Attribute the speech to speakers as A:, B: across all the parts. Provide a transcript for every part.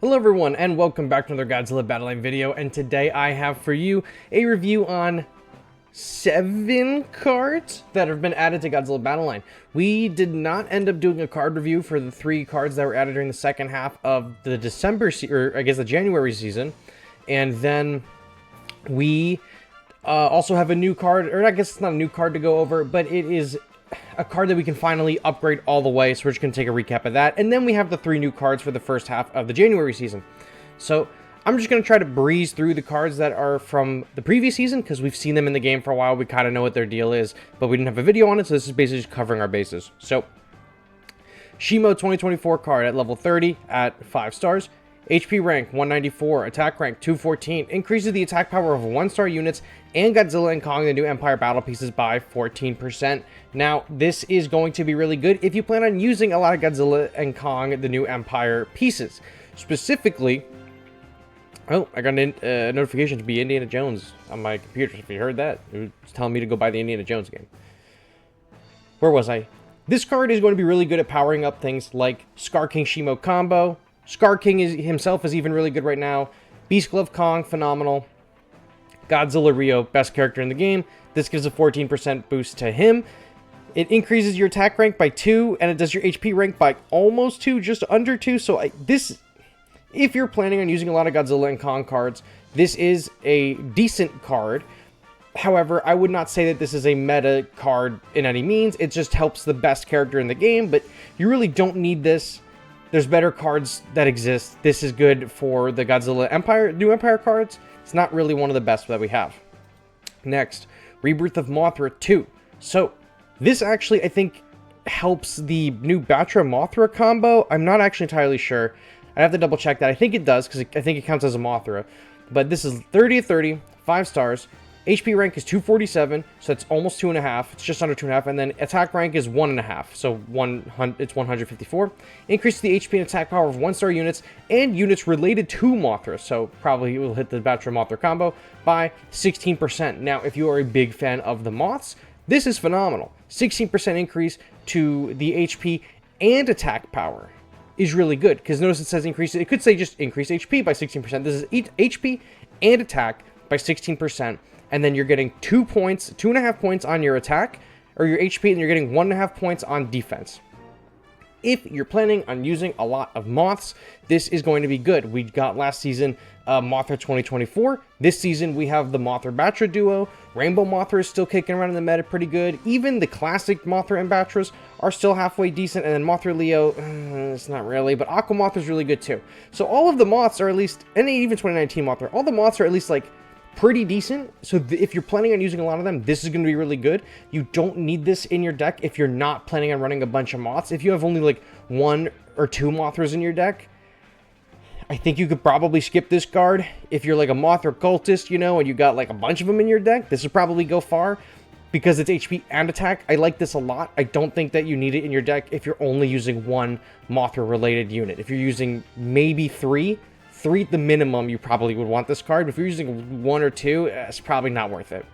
A: Hello everyone, and welcome back to another Godzilla Battle Line video, and today I have for you a review on 7 cards that have been added to Godzilla Battle Line. We did not end up doing a card review for the 3 cards that were added during the second half of the the January season, and then we also have a new card, or I guess it's not a new card to go over, but it is a card that we can finally upgrade all the way, so we're just going to take a recap of that. And then we have the 3 new cards for the first half of the January season. So I'm just going to try to breeze through the cards that are from the previous season, because we've seen them in the game for a while. We kind of know what their deal is, but we didn't have a video on it, so this is basically just covering our bases. So Shimo 2024 card at level 30 at 5 stars. HP rank 194, attack rank 214, increases the attack power of 1-star units and Godzilla and Kong, the new Empire battle pieces, by 14%. Now, this is going to be really good if you plan on using a lot of Godzilla and Kong, the new Empire pieces. Specifically, oh, I got a notification to be Indiana Jones on my computer. If you heard that, it was telling me to go buy the Indiana Jones game. Where was I? This card is going to be really good at powering up things like Skar King Shimo combo. Skar King himself is even really good right now. Beast Glove Kong, phenomenal. Godzilla Rio, best character in the game. This gives a 14% boost to him. It increases your attack rank by 2, and it does your HP rank by almost 2, just under 2. So if you're planning on using a lot of Godzilla and Kong cards, this is a decent card. However, I would not say that this is a meta card in any means. It just helps the best character in the game, but you really don't need this. There's better cards that exist. This is good for the Godzilla Empire, new Empire cards. It's not really one of the best that we have. Next, Rebirth of Mothra 2. So, this actually, I think, helps the new Battra and Mothra combo. I'm not actually entirely sure. I'd have to double check that. I think it does, because I think it counts as a Mothra. But this is 30 of 30, 5 stars. HP rank is 247, so it's almost 2.5. It's just under 2.5, and then attack rank is 1.5, so it's 154. Increases the HP and attack power of 1-star units and units related to Mothra, so probably it will hit the Battra Mothra combo by 16%. Now, if you are a big fan of the Moths, this is phenomenal. 16% increase to the HP and attack power is really good, because notice it says increase. It could say just increase HP by 16%. This is HP and attack by 16%. And then you're getting 2.5 points on your attack, or your HP, and you're getting 1.5 points on defense. If you're planning on using a lot of Moths, this is going to be good. We got last season Mothra 2024. This season we have the Mothra Battra duo. Rainbow Mothra is still kicking around in the meta pretty good. Even the classic Mothra and Battras are still halfway decent. And then Mothra Leo, it's not really, but Aqua Mothra is really good too. So all of the Moths are at least, and even 2019 Mothra, all the Moths are at least like pretty decent. So if you're planning on using a lot of them, this is going to be really good. You don't need this in your deck if you're not planning on running a bunch of Moths. If you have only like 1 or 2 Mothras in your deck, I think you could probably skip this card. If you're like a Mothra cultist, you know, and you got like a bunch of them in your deck, this would probably go far because it's HP and attack. I like this a lot. I don't think that you need it in your deck if you're only using 1 Mothra related unit. If you're using maybe 3 at the minimum, you probably would want this card. But if you're using 1 or 2, it's probably not worth it.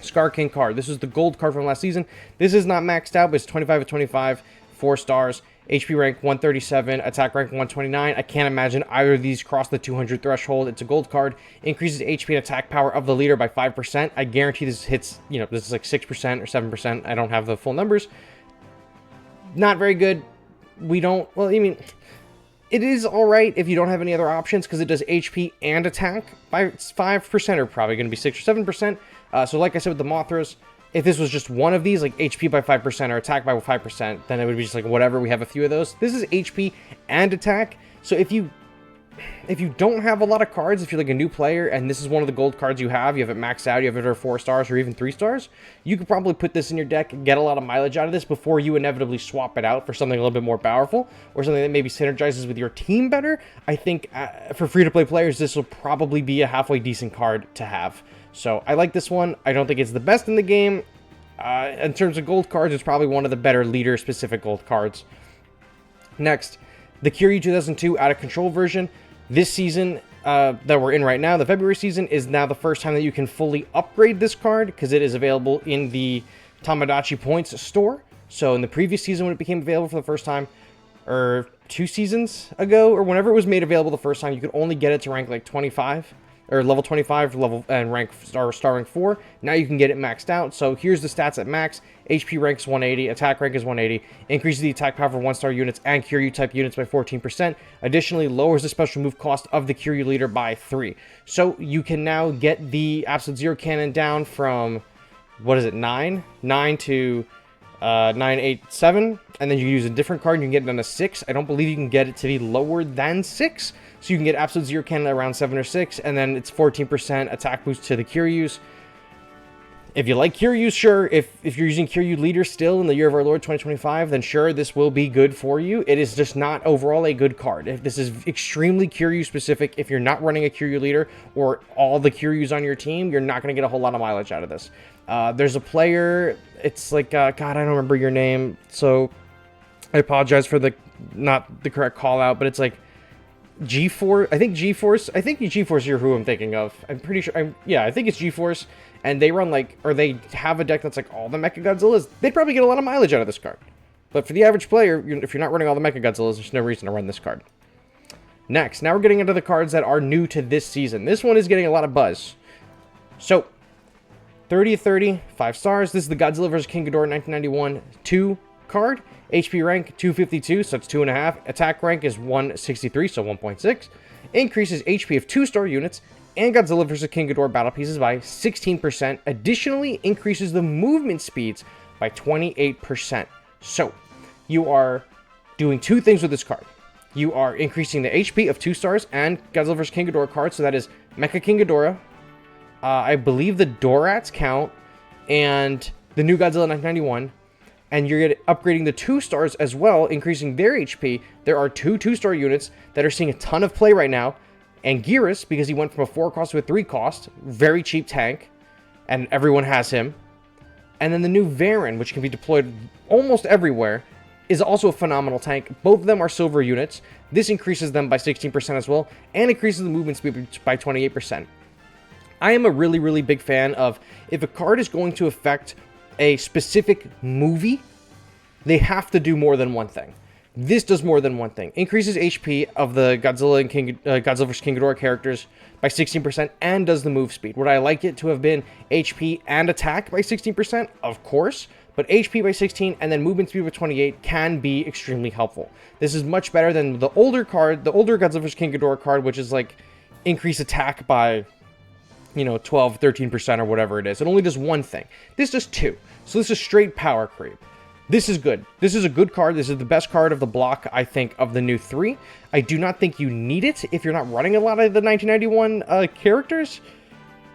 A: Skar King card. This is the gold card from last season. This is not maxed out, but it's 25 of 25, 4 stars. HP rank 137, attack rank 129. I can't imagine either of these cross the 200 threshold. It's a gold card. Increases HP and attack power of the leader by 5%. I guarantee this hits, you know, this is like 6% or 7%. I don't have the full numbers. Not very good. Well, I mean, it is alright if you don't have any other options, because it does HP and attack by 5%, or probably going to be 6 or 7%. So like I said with the Mothras, if this was just one of these, like HP by 5% or attack by 5%, then it would be just like whatever, we have a few of those. This is HP and attack, so if you don't have a lot of cards, if you're like a new player and this is one of the gold cards you have it maxed out, you have it at 4 stars or even 3 stars, you could probably put this in your deck and get a lot of mileage out of this before you inevitably swap it out for something a little bit more powerful or something that maybe synergizes with your team better. I think for free-to-play players, this will probably be a halfway decent card to have. So I like this one. I don't think it's the best in the game. In terms of gold cards, it's probably one of the better leader-specific gold cards. Next, the Kiryu 2002 Out of Control version. This season that we're in right now, the February season, is now the first time that you can fully upgrade this card, because it is available in the Tamagotchi Points store. So in the previous season when it became available for the first time, or 2 seasons ago, or whenever it was made available the first time, you could only get it to rank like 25, or level 25, and rank star rank 4. Now you can get it maxed out. So here's the stats at max. HP rank is 180, attack rank is 180, increases the attack power for 1-star units and Kiryu type units by 14%. Additionally, lowers the special move cost of the Kiryu leader by 3. So you can now get the Absolute Zero Cannon down from, what is it, 9 to 9, 8, 7, and then you use a different card and you can get it down to 6. I don't believe you can get it to be lower than 6, so you can get Absolute Zero Cannon around 7 or 6, and then it's 14% attack boost to the Kiryus. If you like Kiryus, sure. If you're using Kiryu leader still in the Year of Our Lord 2025, then sure, this will be good for you. It is just not overall a good card. If this is extremely Kiryu specific, if you're not running a Kiryu leader or all the Kiryus on your team, you're not going to get a whole lot of mileage out of this. There's a player, it's like, God, I don't remember your name, so I apologize for not the correct call out, but it's like G-Force, I think G-Force, you're who I'm thinking of. I'm pretty sure, yeah, I think it's G-Force, and they run like, or they have a deck that's like all the Mecha Godzillas. They'd probably get a lot of mileage out of this card. But for the average player, if you're not running all the Mecha Godzillas, there's no reason to run this card. Next, now we're getting into the cards that are new to this season. This one is getting a lot of buzz. So, 30/30, 5 stars. This is the Godzilla vs. King Ghidorah 1991 2 card. HP rank 252, so it's 2.5. Attack rank is 163, so 1.6. Increases HP of 2-star units and Godzilla vs. King Ghidorah battle pieces by 16%. Additionally, increases the movement speeds by 28%. So, you are doing 2 things with this card. You are increasing the HP of 2 stars and Godzilla vs. King Ghidorah cards, so that is Mecha King Ghidorah, I believe the Dorats count, and the new Godzilla 1991, and you're upgrading the 2 stars as well, increasing their HP. There are 2 2-star units that are seeing a ton of play right now, and Gearus, because he went from a 4 cost to a 3 cost, very cheap tank, and everyone has him. And then the new Varan, which can be deployed almost everywhere, is also a phenomenal tank. Both of them are silver units. This increases them by 16% as well, and increases the movement speed by 28%. I am a really, really big fan of, if a card is going to affect a specific movie, they have to do more than one thing. This does more than one thing. Increases HP of the Godzilla vs. King Ghidorah characters by 16% and does the move speed. Would I like it to have been HP and attack by 16%? Of course. But HP by 16 and then movement speed by 28 can be extremely helpful. This is much better than the older card, the older Godzilla vs. King Ghidorah card, which is like increase attack by, 12, 13% or whatever it is. It only does one thing. This does 2. So this is straight power creep. This is good. This is a good card. This is the best card of the block, I think, of the new 3. I do not think you need it if you're not running a lot of the 1991 characters.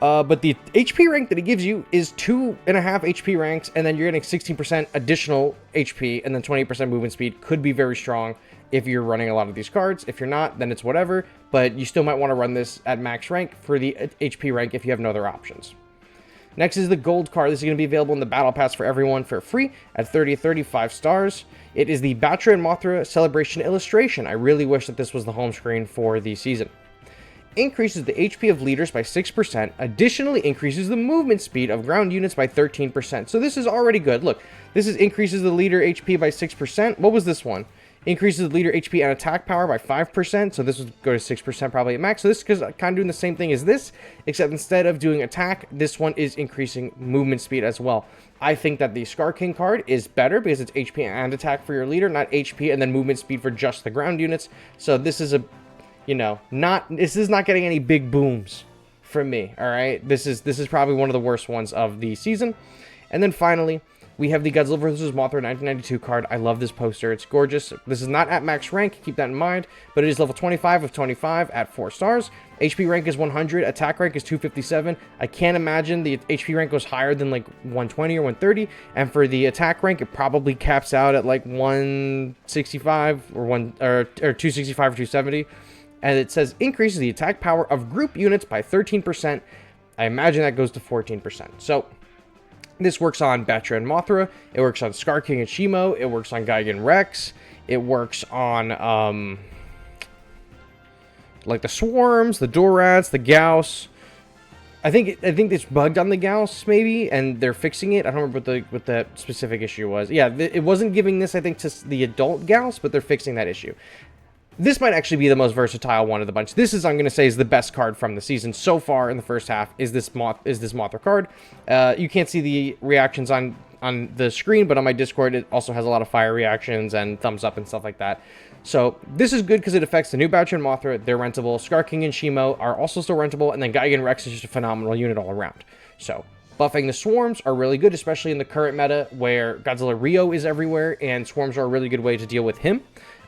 A: But the HP rank that it gives you is 2.5 HP ranks, and then you're getting 16% additional HP, and then 28% movement speed. Could be very strong if you're running a lot of these cards. If you're not, then it's whatever, but you still might want to run this at max rank for the HP rank if you have no other options. Next is the gold card. This is going to be available in the battle pass for everyone for free at 35 stars. It is the Battra and Mothra celebration illustration. I really wish that this was the home screen for the season. Increases the HP of leaders by 6%, additionally increases the movement speed of ground units by 13%. So this is already good. Look, this is increases the leader HP by 6%. What was this one? Increases the leader HP and attack power by 5%, so this would go to 6% probably at max. So this is kind of doing the same thing as this, except instead of doing attack, this one is increasing movement speed as well. I think that the Skar King card is better because it's HP and attack for your leader, not HP and then movement speed for just the ground units. So this is this is not getting any big booms from me, all right? This is probably one of the worst ones of the season. And then finally, we have the Godzilla vs. Mothra 1992 card. I love this poster. It's gorgeous. This is not at max rank. Keep that in mind. But it is level 25 of 25 at 4 stars. HP rank is 100. Attack rank is 257. I can't imagine the HP rank goes higher than like 120 or 130. And for the attack rank, it probably caps out at like 165 or 265 or 270. And it says increases the attack power of group units by 13%. I imagine that goes to 14%. So this works on Battra and Mothra. It works on Skar King and Shimo. It works on Gigan Rex. It works on like the Swarms, the Dorats, the Gauss. I think it's bugged on the Gauss maybe, and they're fixing it. I don't remember what the specific issue was. Yeah, it wasn't giving this, I think, to the adult Gauss, but they're fixing that issue. This might actually be the most versatile one of the bunch. This is, I'm going to say, is the best card from the season so far in the first half. Is this Mothra card? You can't see the reactions on the screen, but on my Discord, it also has a lot of fire reactions and thumbs up and stuff like that. So this is good because it affects the new Battra and Mothra. They're rentable. Skar King and Shimo are also still rentable, and then Gigan Rex is just a phenomenal unit all around. So buffing the swarms are really good, especially in the current meta where Godzilla Rio is everywhere, and swarms are a really good way to deal with him.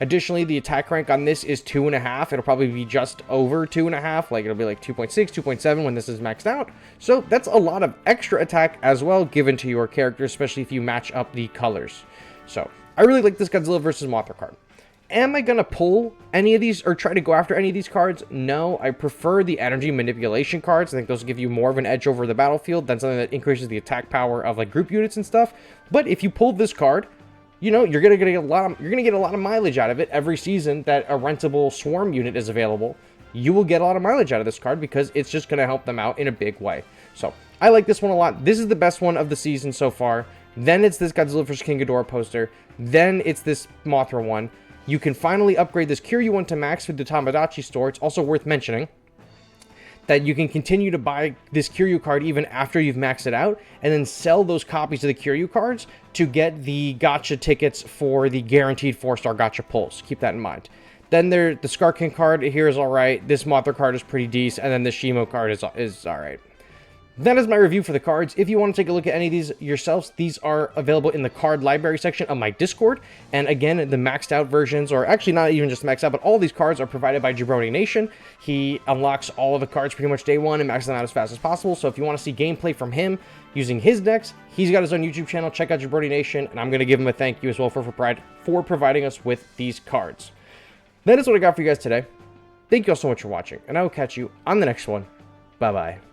A: Additionally, the attack rank on this is 2.5. It'll probably be just over 2.5. Like, it'll be like 2.6, 2.7 when this is maxed out. So that's a lot of extra attack as well given to your character, especially if you match up the colors. So I really like this Godzilla vs. Mothra card. Am I going to pull any of these or try to go after any of these cards? No, I prefer the energy manipulation cards. I think those give you more of an edge over the battlefield. That's something that increases the attack power of like group units and stuff. But if you pull this card, you know, you're gonna get a lot of mileage out of it every season that a rentable swarm unit is available. You will get a lot of mileage out of this card because it's just gonna help them out in a big way. So I like this one a lot. This is the best one of the season so far. Then it's this Godzilla vs. King Ghidorah poster. Then it's this Mothra one. You can finally upgrade this Kiryu one to max with the Tamagotchi store. It's also worth mentioning that you can continue to buy this Kiryu card even after you've maxed it out, and then sell those copies of the Kiryu cards to get the gacha tickets for the guaranteed 4-star gacha pulls. Keep that in mind. Then the Skar King card here is alright, this Mothra card is pretty decent, and then the Shimo card is alright. That is my review for the cards. If you want to take a look at any of these yourselves, these are available in the card library section of my Discord. And again, the maxed out versions, or actually not even just maxed out, but all these cards are provided by Jabroni Nation. He unlocks all of the cards pretty much day one and maxes them out as fast as possible. So if you want to see gameplay from him using his decks, he's got his own YouTube channel. Check out Jabroni Nation, and I'm going to give him a thank you as well for providing us with these cards. That is what I got for you guys today. Thank you all so much for watching, and I will catch you on the next one. Bye-bye.